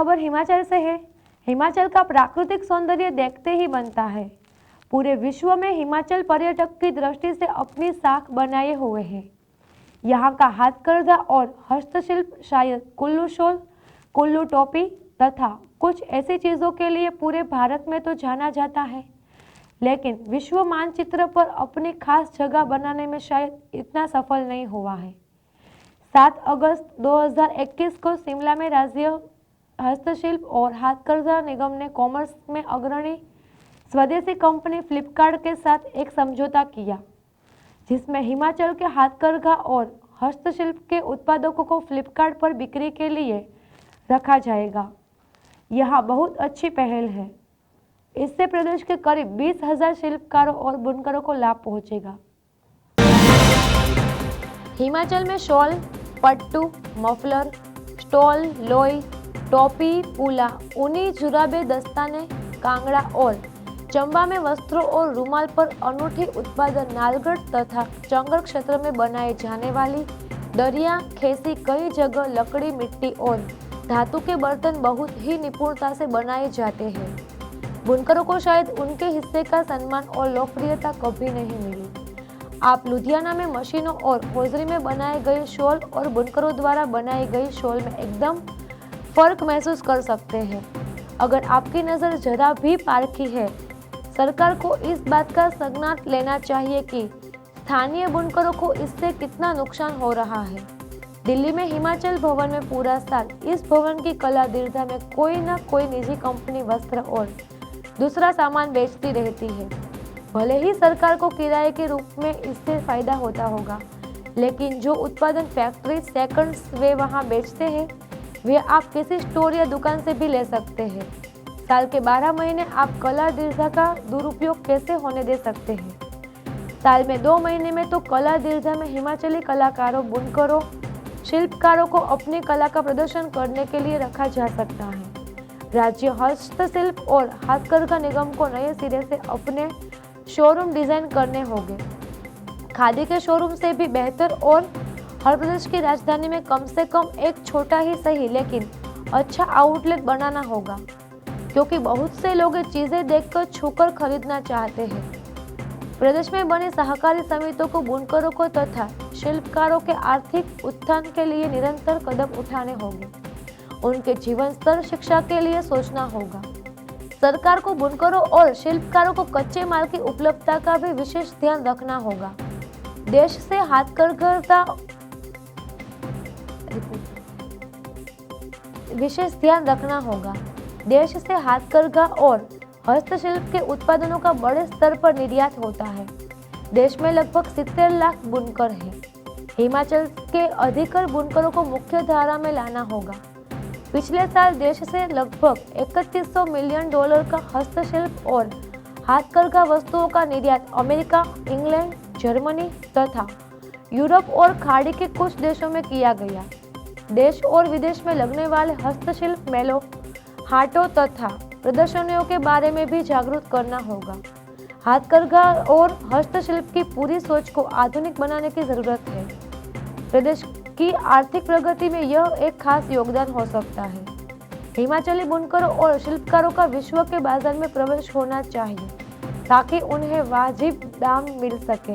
खबर हिमाचल से है। हिमाचल का प्राकृतिक सौंदर्य देखते ही बनता है। पूरे विश्व में हिमाचल पर्यटक की दृष्टि से अपनी साख बनाए हुए है। यहाँ का हाथकरघा और हस्तशिल्प शायद कुल्लू शॉल, कुल्लू टोपी तथा कुछ ऐसी चीजों के लिए पूरे भारत में तो जाना जाता है, लेकिन विश्व मानचित्र पर अपनी खास जगह बनाने में शायद इतना सफल नहीं हुआ है। 7 अगस्त 2021 को शिमला में राज्य हस्तशिल्प और हाथकरघा निगम ने कॉमर्स में अग्रणी स्वदेशी कंपनी फ्लिपकार्ट के साथ एक समझौता किया, जिसमें हिमाचल के हाथकरघा और हस्तशिल्प के उत्पादकों को फ्लिपकार्ट पर बिक्री के लिए रखा जाएगा। यह बहुत अच्छी पहल है। इससे प्रदेश के करीब 20,000 शिल्पकारों और बुनकरों को लाभ पहुंचेगा। हिमाचल में शॉल, पट्टू, मफलर, स्टॉल, लोई, टोपी, पुला, ऊनी जुराबे, दस्ताने, कांगड़ा और चंबा में वस्त्रों और रुमाल पर अनूठी उत्पादन नालगढ़ तथा चंगर क्षेत्र में बनाए जाने वाली दरिया, खेसी, कई जगह लकड़ी, मिट्टी और धातु के बर्तन बहुत ही निपुणता से बनाए जाते हैं। बुनकरों को शायद उनके हिस्से का सम्मान और लोकप्रियता कभी नहीं मिली। आप लुधियाना में मशीनों और होजरी में बनाए गए शॉल और बुनकरों द्वारा बनाई गई शॉल में एकदम फर्क महसूस कर सकते हैं। अगर आपकी नज़र जरा भी पारखी है, सरकार को इस बात का संज्ञान लेना चाहिए कि स्थानीय बुनकरों को इससे कितना नुकसान हो रहा है। दिल्ली में हिमाचल भवन में पूरा साल इस भवन की कला दीर्घा में कोई न कोई निजी कंपनी वस्त्र और दूसरा सामान बेचती रहती है। भले ही सरकार को किराए के रूप में इससे फायदा होता होगा, लेकिन जो उत्पादन फैक्ट्री सेकंड्स वे वहां बेचते हैं, वे आप किसी स्टोर या दुकान से भी ले सकते हैं। साल के 12 महीने आप कला दीर्घा का दुरुपयोग कैसे होने दे सकते हैं? साल में 2 महीने में तो कला दीर्घा में हिमाचली कलाकारों, बुनकरों, शिल्पकारों को अपनी कला का प्रदर्शन करने के लिए रखा जा सकता है। राज्य हस्तशिल्प और हाथकरघा निगम को नए सिरे से अपने शोरूम डिजाइन करने होंगे। खादी के शोरूम से भी बेहतर और हर प्रदेश की राजधानी में कम से कम एक छोटा ही सही लेकिन अच्छा आउटलेट बनाना होगा, क्योंकि बहुत से लोग चीजें देखकर छूकर खरीदना चाहते हैं। प्रदेश में बने सहकारी समितियों को बुनकरों को तथा शिल्पकारों के आर्थिक उत्थान के लिए निरंतर कदम उठाने होंगे। उनके जीवन स्तर, शिक्षा के लिए सोचना होगा। सरकार को बुनकरों और शिल्पकारों को कच्चे माल की उपलब्धता का भी विशेष ध्यान रखना होगा। देश से हाथकरघा विशेष ध्यान रखना होगा। देश से हाथकरघा और हस्तशिल्प के उत्पादनों का बड़े स्तर पर निर्यात होता है। देश में लगभग 70 लाख बुनकर हैं। हिमाचल के अधिकतर बुनकरों को मुख्य धारा में लाना होगा। पिछले साल देश से लगभग 3100 मिलियन डॉलर का हस्तशिल्प और हाथकरघा वस्तुओं का निर्यात अमेरिका, इंग्लैंड, जर्मनी तथा यूरोप और खाड़ी के कुछ देशों में किया गया। देश और विदेश में लगने वाले हस्तशिल्प मेलों, हाटों तथा प्रदर्शनियों के बारे में भी जागरूक करना होगा। हाथकरघा और हस्तशिल्प की पूरी सोच को आधुनिक बनाने की जरूरत है। प्रदेश की आर्थिक प्रगति में यह एक खास योगदान हो सकता है। हिमाचली बुनकरों और शिल्पकारों का विश्व के बाजार में प्रवेश होना चाहिए, ताकि उन्हें वाजिब दाम मिल सके।